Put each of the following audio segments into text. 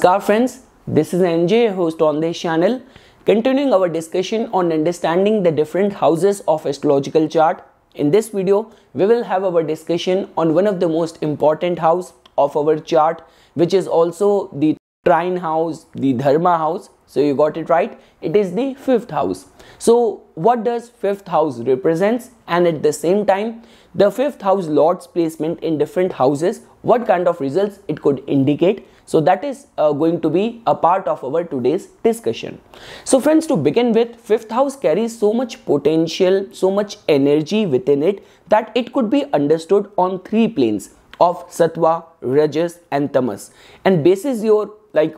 Namaskar friends, this is NJ, host on this channel. Continuing our discussion on understanding the different houses of astrological chart. In this video, we will have our discussion on one of the most important house of our chart, which is also the trine house, the dharma house. So you got it right, it is the fifth house. So what does fifth house represents, and at the same time the fifth house lord's placement in different houses, what kind of results it could indicate. So that is going to be a part of our today's discussion. So friends, to begin with, fifth house carries so much potential, so much energy within it that it could be understood on three planes of sattva, rajas and tamas, and bases your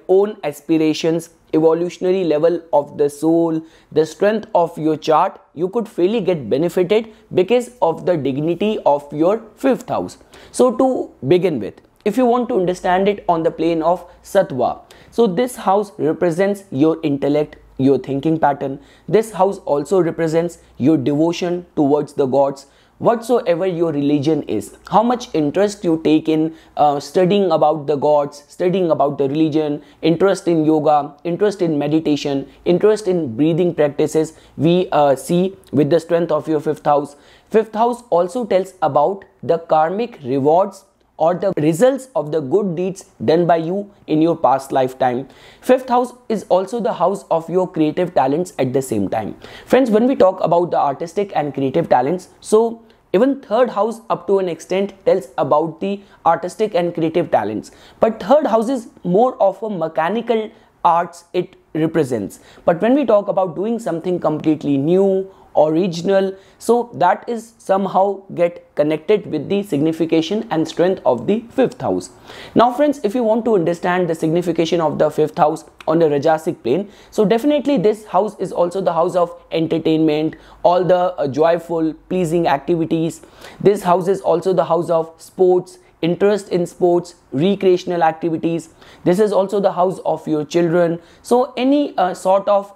own aspirations, evolutionary level of the soul, the strength of your chart, you could fairly get benefited because of the dignity of your fifth house. So to begin with, if you want to understand it on the plane of sattva, so this house represents your intellect, your thinking pattern. This house also represents your devotion towards the gods, whatsoever your religion is, how much interest you take in studying about the gods, studying about the religion, interest in yoga, interest in meditation, interest in breathing practices, we see with the strength of your fifth house. Fifth house also tells about the karmic rewards or the results of the good deeds done by you in your past lifetime. Fifth house is also the house of your creative talents at the same time. Friends, when we talk about the artistic and creative talents, so even third house up to an extent tells about the artistic and creative talents. But third house is more of a mechanical arts it represents. But when we talk about doing something completely new, original, so that is somehow get connected with the signification and strength of the fifth house. Now friends, if you want to understand the signification of the fifth house on the rajasic plane, so definitely this house is also the house of entertainment, all the joyful pleasing activities. This house is also the house of sports, interest in sports, recreational activities. This is also the house of your children. So any sort of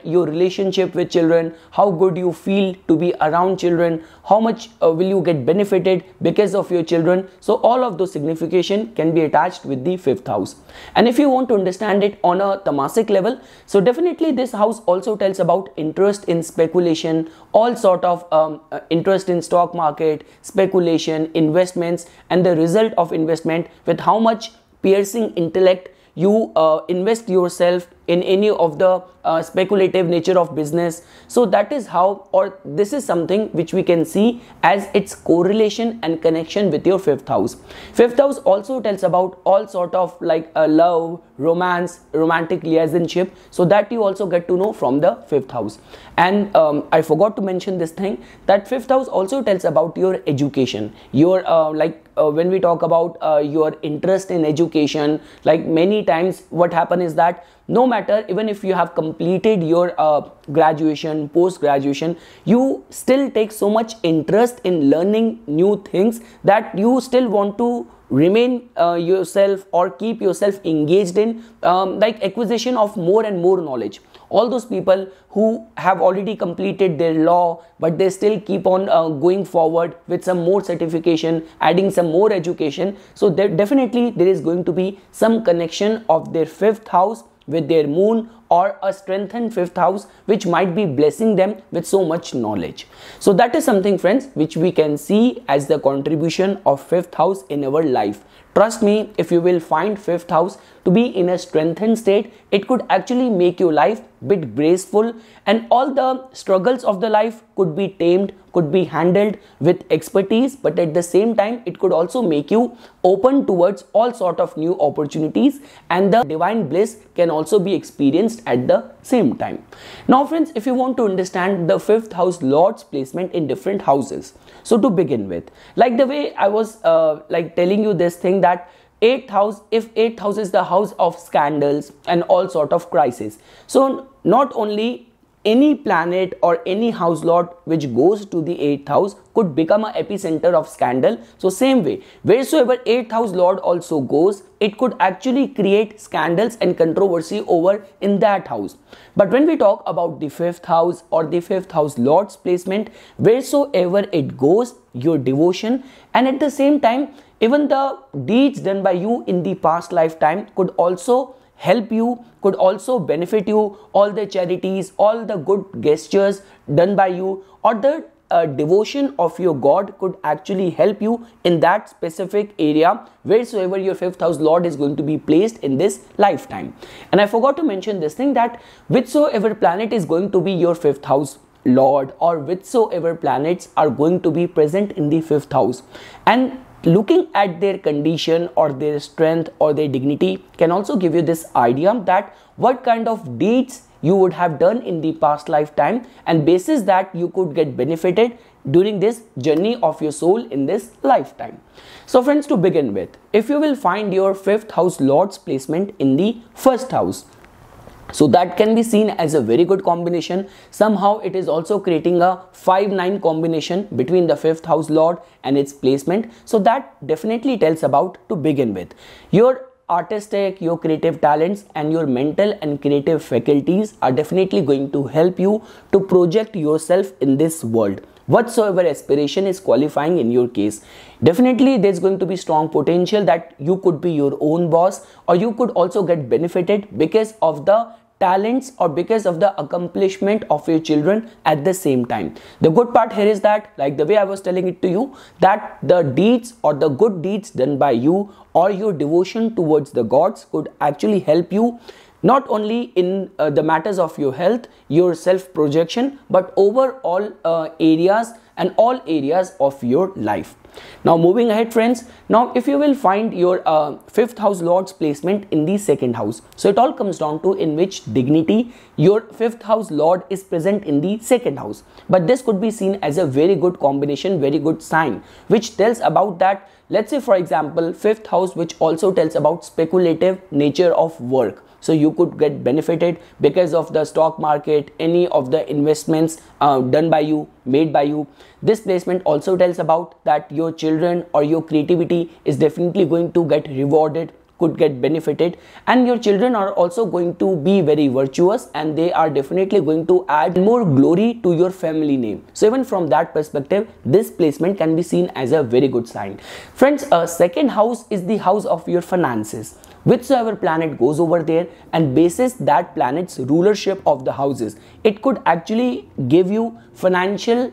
your relationship with children, how good you feel to be around children, how much will you get benefited because of your children. So all of those signification can be attached with the fifth house. And if you want to understand it on a tamasic level, so definitely this house also tells about interest in speculation, all sort of interest in stock market, speculation, investments, and the result of investment, with how much piercing intellect you invest yourself in any of the speculative nature of business. So that is how, or this is something which we can see as its correlation and connection with your fifth house. Fifth house also tells about all sort of love, romance, romantic liaisonship, so that you also get to know from the fifth house. And I forgot to mention this thing, that fifth house also tells about your education, your when we talk about your interest in education, many times what happen is that no matter, even if you have completed your graduation, post-graduation, you still take so much interest in learning new things that you still want to remain yourself or keep yourself engaged in acquisition of more and more knowledge. All those people who have already completed their law, but they still keep on going forward with some more certification, adding some more education. So definitely there is going to be some connection of their fifth house with their moon, or a strengthened fifth house which might be blessing them with so much knowledge. So that is something, friends, which we can see as the contribution of fifth house in our life. Trust me, if you will find fifth house to be in a strengthened state, it could actually make your life bit graceful, and all the struggles of the life could be tamed, could be handled with expertise. But at the same time, it could also make you open towards all sort of new opportunities, and the divine bliss can also be experienced at the same time. Now friends, if you want to understand the fifth house lord's placement in different houses, so to begin with, like the way I was telling you this thing, that eighth house, if eighth house is the house of scandals and all sort of crisis, so not only any planet or any house lord which goes to the eighth house could become an epicenter of scandal. So same way, wheresoever eighth house lord also goes, it could actually create scandals and controversy over in that house. But when we talk about the fifth house or the fifth house lord's placement, wheresoever it goes, your devotion and at the same time even the deeds done by you in the past lifetime could also help you, could also benefit you, all the charities, all the good gestures done by you, or the devotion of your God could actually help you in that specific area wheresoever your fifth house lord is going to be placed in this lifetime. And I forgot to mention this thing, that whichsoever planet is going to be your fifth house lord, or whichsoever planets are going to be present in the fifth house, and looking at their condition or their strength or their dignity can also give you this idea that what kind of deeds you would have done in the past lifetime, and basis that you could get benefited during this journey of your soul in this lifetime. So friends, to begin with, if you will find your fifth house lord's placement in the first house, so that can be seen as a very good combination. Somehow it is also creating a 5-9 combination between the fifth house lord and its placement. So that definitely tells about, to begin with, your artistic, your creative talents and your mental and creative faculties are definitely going to help you to project yourself in this world. Whatsoever aspiration is qualifying in your case, definitely there's going to be strong potential that you could be your own boss, or you could also get benefited because of the talents or because of the accomplishment of your children at the same time. The good part here is that, like the way I was telling it to you, that the deeds or the good deeds done by you or your devotion towards the gods could actually help you not only in the matters of your health, your self projection, but over all areas and all areas of your life. Now moving ahead friends, now if you will find your fifth house lord's placement in the second house, so it all comes down to in which dignity your fifth house lord is present in the second house. But this could be seen as a very good combination, very good sign, which tells about that, let's say for example, fifth house, which also tells about speculative nature of work. So you could get benefited because of the stock market, any of the investments done by you, made by you. This placement also tells about that your children or your creativity is definitely going to get rewarded, could get benefited, and your children are also going to be very virtuous, and they are definitely going to add more glory to your family name. So even from that perspective, this placement can be seen as a very good sign. Friends, second house is the house of your finances. Whichsoever planet goes over there and bases that planet's rulership of the houses, it could actually give you financial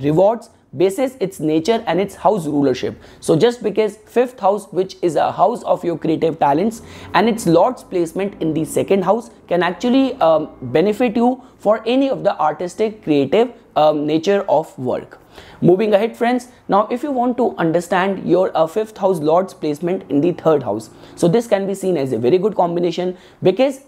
rewards basis its nature and its house rulership. So just because fifth house, which is a house of your creative talents, and its lord's placement in the second house can actually benefit you for any of the artistic, creative nature of work. Moving ahead friends, now if you want to understand your fifth house lord's placement in the third house, so this can be seen as a very good combination, because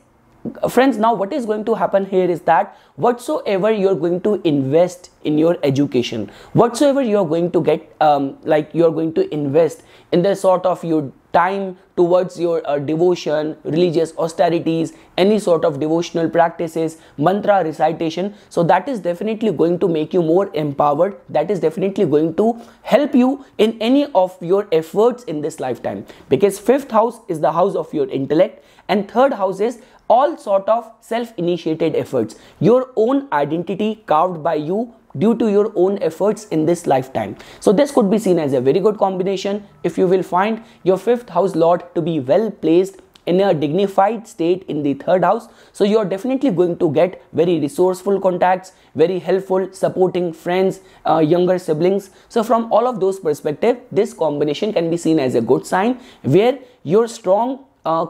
friends, now what is going to happen here is that whatsoever you're going to invest in your education, whatsoever you're going to get like you're going to invest in the sort of your time towards your devotion, religious austerities, any sort of devotional practices, mantra recitation, so that is definitely going to make you more empowered. That is definitely going to help you in any of your efforts in this lifetime, because fifth house is the house of your intellect and third house is all sort of self-initiated efforts, your own identity carved by you due to your own efforts in this lifetime. So this could be seen as a very good combination if you will find your fifth house lord to be well placed in a dignified state in the third house. So you are definitely going to get very resourceful contacts, very helpful, supporting friends, younger siblings. So from all of those perspectives, this combination can be seen as a good sign where your strong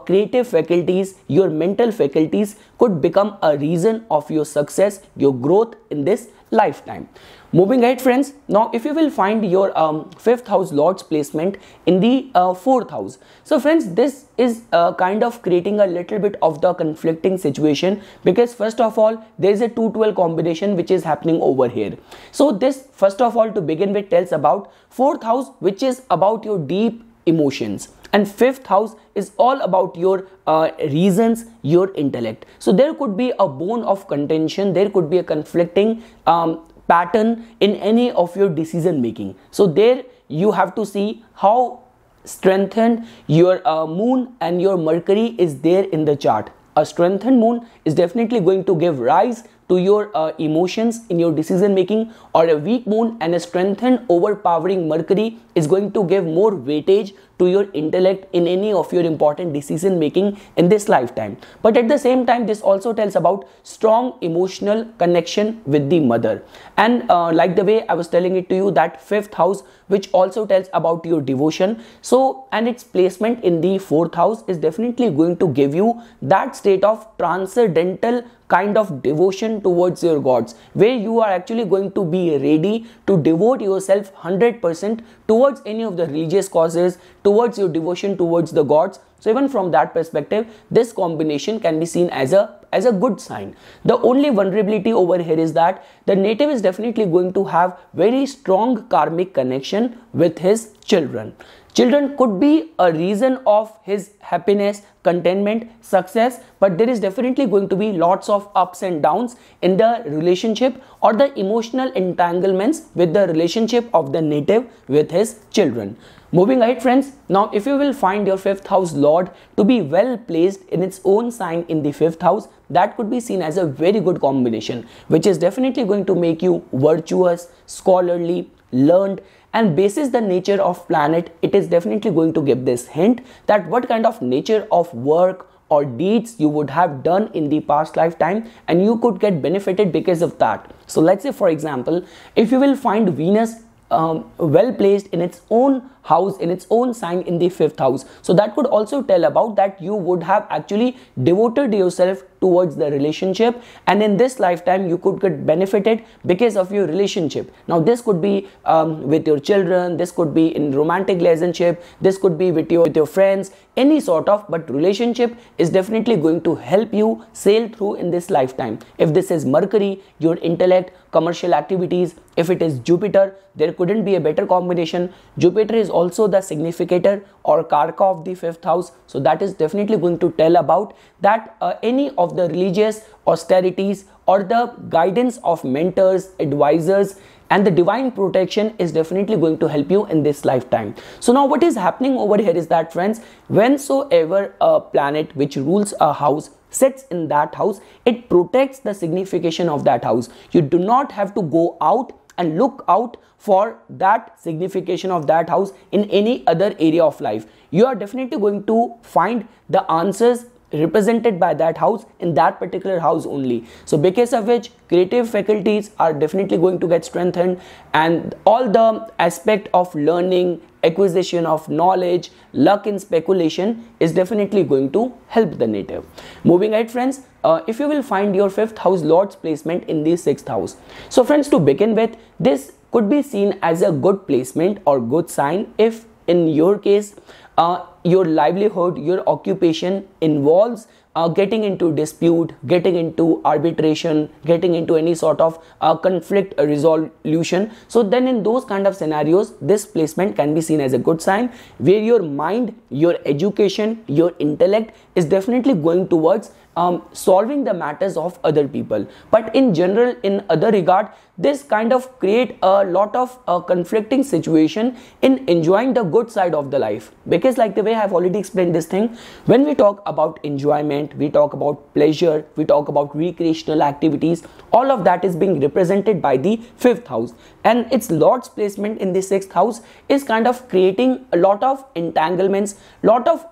creative faculties, your mental faculties could become a reason of your success, your growth in this lifetime. Moving ahead friends, now if you will find your fifth house lord's placement in the fourth house, so friends, this is kind of creating a little bit of the conflicting situation, because first of all there is a 212 combination which is happening over here. So this first of all to begin with tells about fourth house, which is about your deep emotions, and fifth house is all about your reasons, your intellect. So there could be a bone of contention, there could be a conflicting pattern in any of your decision making. So there you have to see how strengthened your moon and your Mercury is there in the chart. A strengthened moon is definitely going to give rise to your emotions in your decision making, or a weak moon and a strengthened overpowering Mercury is going to give more weightage to your intellect in any of your important decision making in this lifetime. But at the same time, this also tells about strong emotional connection with the mother. And like the way I was telling it to you, that fifth house, which also tells about your devotion, so and its placement in the fourth house is definitely going to give you that state of transcendental kind of devotion towards your gods, where you are actually going to be ready to devote yourself 100% towards any of the religious causes, towards your devotion towards the gods. So even from that perspective, this combination can be seen as a good sign. The only vulnerability over here is that the native is definitely going to have very strong karmic connection with his children. Children could be a reason of his happiness, contentment, success, but there is definitely going to be lots of ups and downs in the relationship or the emotional entanglements with the relationship of the native with his children. Moving ahead, friends, now if you will find your fifth house lord to be well placed in its own sign in the fifth house, that could be seen as a very good combination, which is definitely going to make you virtuous, scholarly, learned, and basis the nature of planet. It is definitely going to give this hint that what kind of nature of work or deeds you would have done in the past lifetime, and you could get benefited because of that. So let's say, for example, if you will find Venus well placed in its own house, in its own sign in the fifth house, so that could also tell about that you would have actually devoted yourself towards the relationship, and in this lifetime you could get benefited because of your relationship. Now this could be with your children, this could be in romantic relationship, this could be with your friends, any sort of, but relationship is definitely going to help you sail through in this lifetime. If this is Mercury, your intellect, commercial activities. If it is Jupiter, there couldn't be a better combination. Jupiter is also the significator or karka of the fifth house, so that is definitely going to tell about that any of the religious austerities or the guidance of mentors, advisors, and the divine protection is definitely going to help you in this lifetime. So now what is happening over here is that, friends, whensoever a planet which rules a house sits in that house, it protects the signification of that house. You do not have to go out and look out for that signification of that house in any other area of life. You are definitely going to find the answers represented by that house in that particular house only. So because of which creative faculties are definitely going to get strengthened, and all the aspect of learning, acquisition of knowledge, luck in speculation is definitely going to help the native. Moving ahead, friends, if you will find your fifth house lord's placement in the sixth house. So friends, to begin with, this could be seen as a good placement or good sign if in your case your livelihood, your occupation involves getting into dispute, getting into arbitration, getting into any sort of conflict resolution. So then in those kind of scenarios, this placement can be seen as a good sign, where your mind, your education, your intellect is definitely going towards solving the matters of other people. But in general, in other regard, this kind of create a lot of conflicting situation in enjoying the good side of the life. Because like the way I have already explained this thing, when we talk about enjoyment, we talk about pleasure, we talk about recreational activities, all of that is being represented by the fifth house, and its lord's placement in the sixth house is kind of creating a lot of entanglements, lot of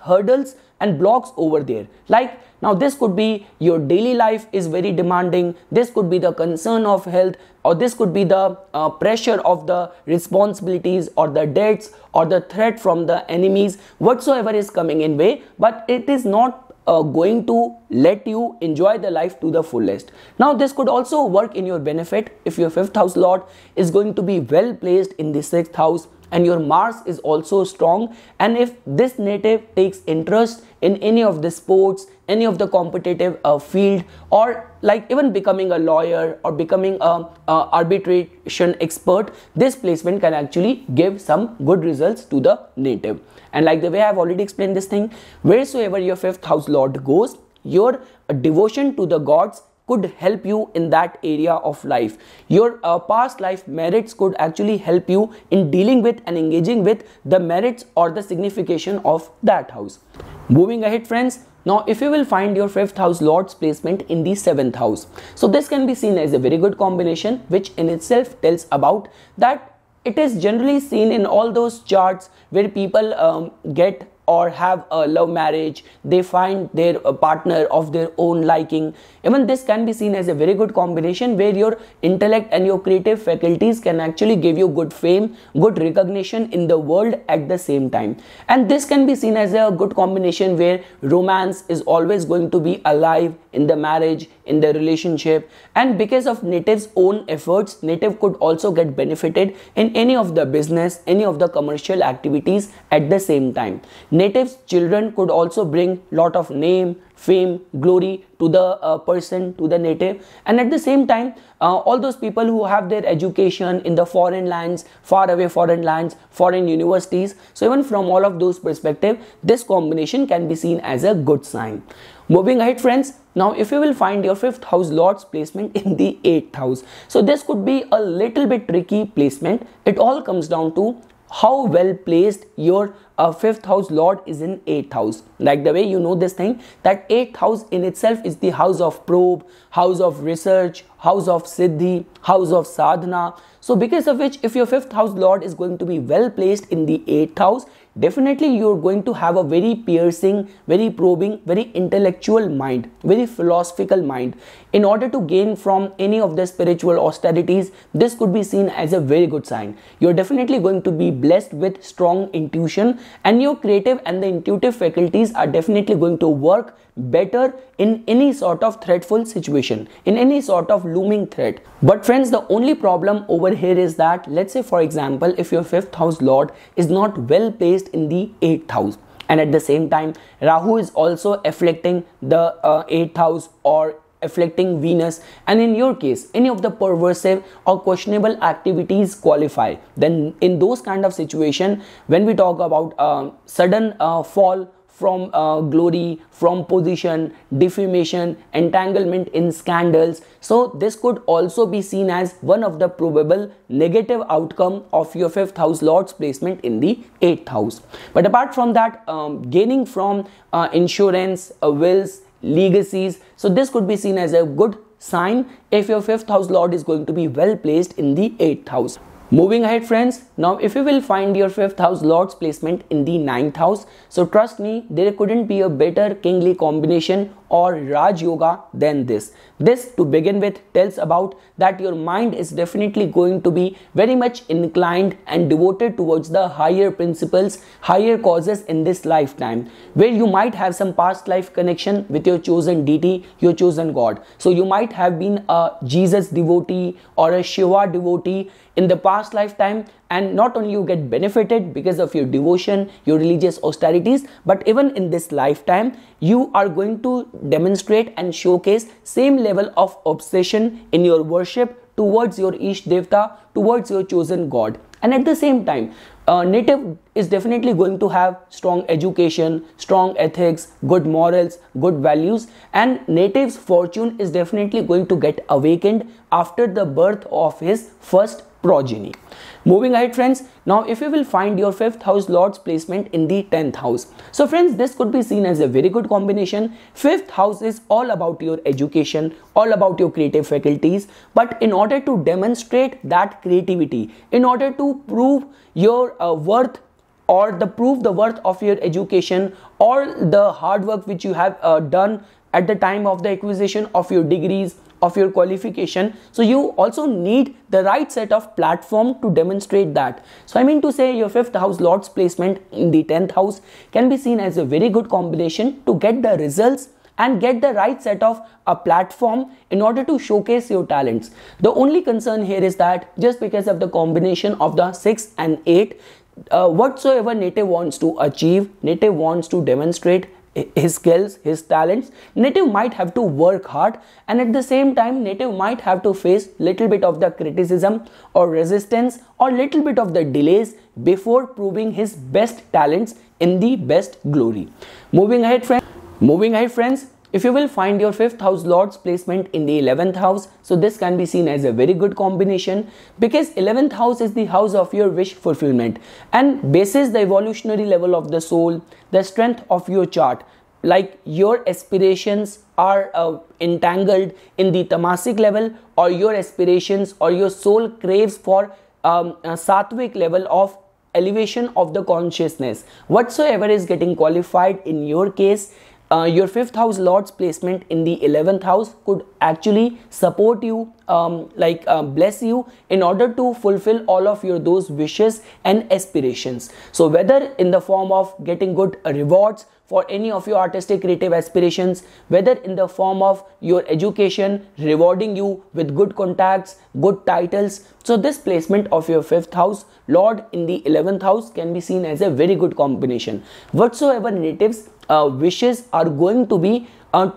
hurdles and blocks over there. Like now this could be your daily life is very demanding, this could be the concern of health, or this could be the pressure of the responsibilities or the debts or the threat from the enemies, whatsoever is coming in way, but it is not going to let you enjoy the life to the fullest. Now this could also work in your benefit if your fifth house lord is going to be well placed in the sixth house, and your Mars is also strong, and if this native takes interest in any of the sports, any of the competitive field, or like even becoming a lawyer or becoming a arbitration expert, this placement can actually give some good results to the native. And like the way I have already explained this thing, wheresoever your fifth house lord goes, your devotion to the gods could help you in that area of life. Your past life merits could actually help you in dealing with and engaging with the merits or the signification of that house. Moving ahead, friends, now if you will find your fifth house lord's placement in the seventh house, so this can be seen as a very good combination, which in itself tells about that it is generally seen in all those charts where people get or have a love marriage, they find their partner of their own liking. Even this can be seen as a very good combination where your intellect and your creative faculties can actually give you good fame, good recognition in the world at the same time. And this can be seen as a good combination where romance is always going to be alive in the marriage, in the relationship. And because of native's own efforts, native could also get benefited in any of the business, any of the commercial activities at the same time. Native's children could also bring lot of name, fame, glory to the person, to the native. And at the same time, all those people who have their education in the foreign lands, far away foreign lands, foreign universities, so even from all of those perspectives, this combination can be seen as a good sign. Moving ahead, friends, now if you will find your 5th house lord's placement in the 8th house, so this could be a little bit tricky placement. It all comes down to how well placed your 5th house lord is in 8th house. Like the way you know this thing, that 8th house in itself is the house of probe, house of research, house of siddhi, house of sadhana. So because of which, if your 5th house lord is going to be well placed in the 8th house, definitely you're going to have a very piercing, very probing, very intellectual mind, very philosophical mind. In order to gain from any of the spiritual austerities, this could be seen as a very good sign. You're definitely going to be blessed with strong intuition, and your creative and the intuitive faculties are definitely going to work better in any sort of threatful situation, in any sort of looming threat. But friends, the only problem over here is that, let's say for example, if your 5th house lord is not well placed in the 8th house, and at the same time Rahu is also afflicting the 8th house or afflicting Venus, and in your case any of the perversive or questionable activities qualify, then in those kind of situation, when we talk about sudden fall from glory, from position, defamation, entanglement in scandals, so this could also be seen as one of the probable negative outcome of your 5th house lord's placement in the 8th house. But apart from that, gaining from insurance, wills, legacies, so this could be seen as a good sign if your 5th house lord is going to be well placed in the 8th house. Moving ahead, friends, now if you will find your 5th house lord's placement in the 9th house, so trust me, there couldn't be a better kingly combination or Raj Yoga than this. This, to begin with, tells about that your mind is definitely going to be very much inclined and devoted towards the higher principles, higher causes in this lifetime, where you might have some past life connection with your chosen deity, your chosen god. So you might have been a Jesus devotee or a Shiva devotee in the past lifetime, and not only you get benefited because of your devotion, your religious austerities, but even in this lifetime you are going to demonstrate and showcase same level of obsession in your worship towards your Ish Devta, towards your chosen god. And at the same time, native is definitely going to have strong education, strong ethics, good morals, good values, and native's fortune is definitely going to get awakened after the birth of his first progeny. Moving ahead, friends, now if you will find your 5th house lord's placement in the 10th house, so friends, this could be seen as a very good combination. 5th house is all about your education, all about your creative faculties, but in order to demonstrate that creativity, in order to prove your worth, or prove the worth of your education or the hard work which you have done at the time of the acquisition of your degrees, of your qualification, so you also need the right set of platform to demonstrate that. So I mean to say, your 5th house lord's placement in the 10th house can be seen as a very good combination to get the results and get the right set of a platform in order to showcase your talents. The only concern here is that just because of the combination of the 6 and 8, whatsoever native wants to achieve, native wants to demonstrate his skills, his talents, native might have to work hard, and at the same time native might have to face little bit of the criticism or resistance or little bit of the delays before proving his best talents in the best glory. Moving ahead, friends, if you will find your 5th house lord's placement in the 11th house, so this can be seen as a very good combination because 11th house is the house of your wish fulfillment and bases the evolutionary level of the soul, the strength of your chart. Like your aspirations are entangled in the tamasic level, or your aspirations or your soul craves for a sattvic level of elevation of the consciousness. Whatsoever is getting qualified in your case, your 5th house lord's placement in the 11th house could actually support you, bless you in order to fulfill all of your those wishes and aspirations. So whether in the form of getting good rewards for any of your artistic creative aspirations, whether in the form of your education rewarding you with good contacts, good titles. So this placement of your 5th house lord in the 11th house can be seen as a very good combination. Whatsoever natives wishes are going to be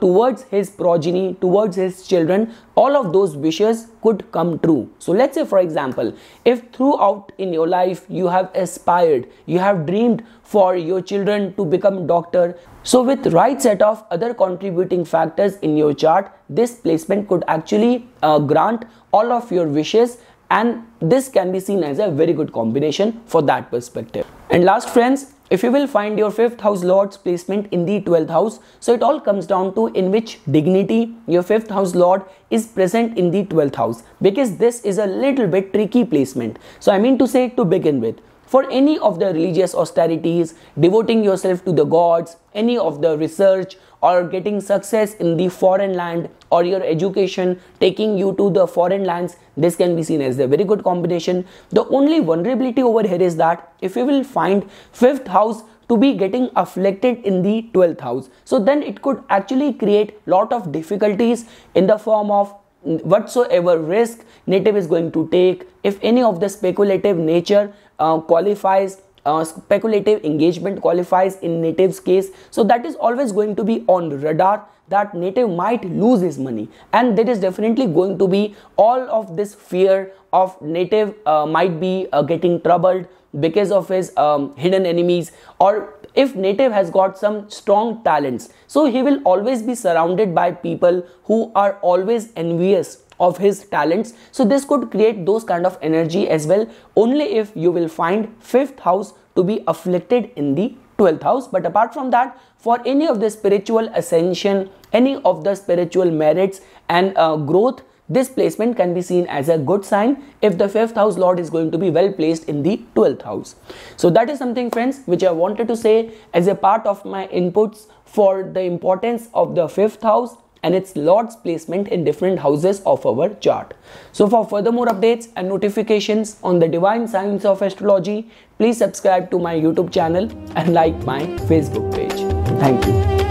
towards his progeny, towards his children, all of those wishes could come true. So let's say, for example, if throughout in your life you have aspired, you have dreamed for your children to become doctor, so with right set of other contributing factors in your chart, this placement could actually grant all of your wishes, and this can be seen as a very good combination for that perspective. And last, friends, if you will find your 5th house lord's placement in the 12th house, so it all comes down to in which dignity your 5th house lord is present in the 12th house, because this is a little bit tricky placement. So I mean to say, to begin with, for any of the religious austerities, devoting yourself to the gods, any of the research or getting success in the foreign land, or your education taking you to the foreign lands, this can be seen as a very good combination. The only vulnerability over here is that if you will find 5th house to be getting afflicted in the 12th house, so then it could actually create lot of difficulties in the form of whatsoever risk native is going to take. If any of the speculative nature qualifies, speculative engagement qualifies in native's case, so that is always going to be on radar, that native might lose his money, and there is definitely going to be all of this fear of native might be getting troubled because of his hidden enemies, or if native has got some strong talents, so he will always be surrounded by people who are always envious of his talents. So this could create those kind of energy as well, only if you will find 5th house to be afflicted in the 12th house. But apart from that, for any of the spiritual ascension, any of the spiritual merits and growth, this placement can be seen as a good sign if the 5th house lord is going to be well placed in the 12th house. So that is something, friends, which I wanted to say as a part of my inputs for the importance of the 5th house and its lord's placement in different houses of our chart. So for further more updates and notifications on the divine science of astrology, please subscribe to my YouTube channel and like my Facebook page. Thank you.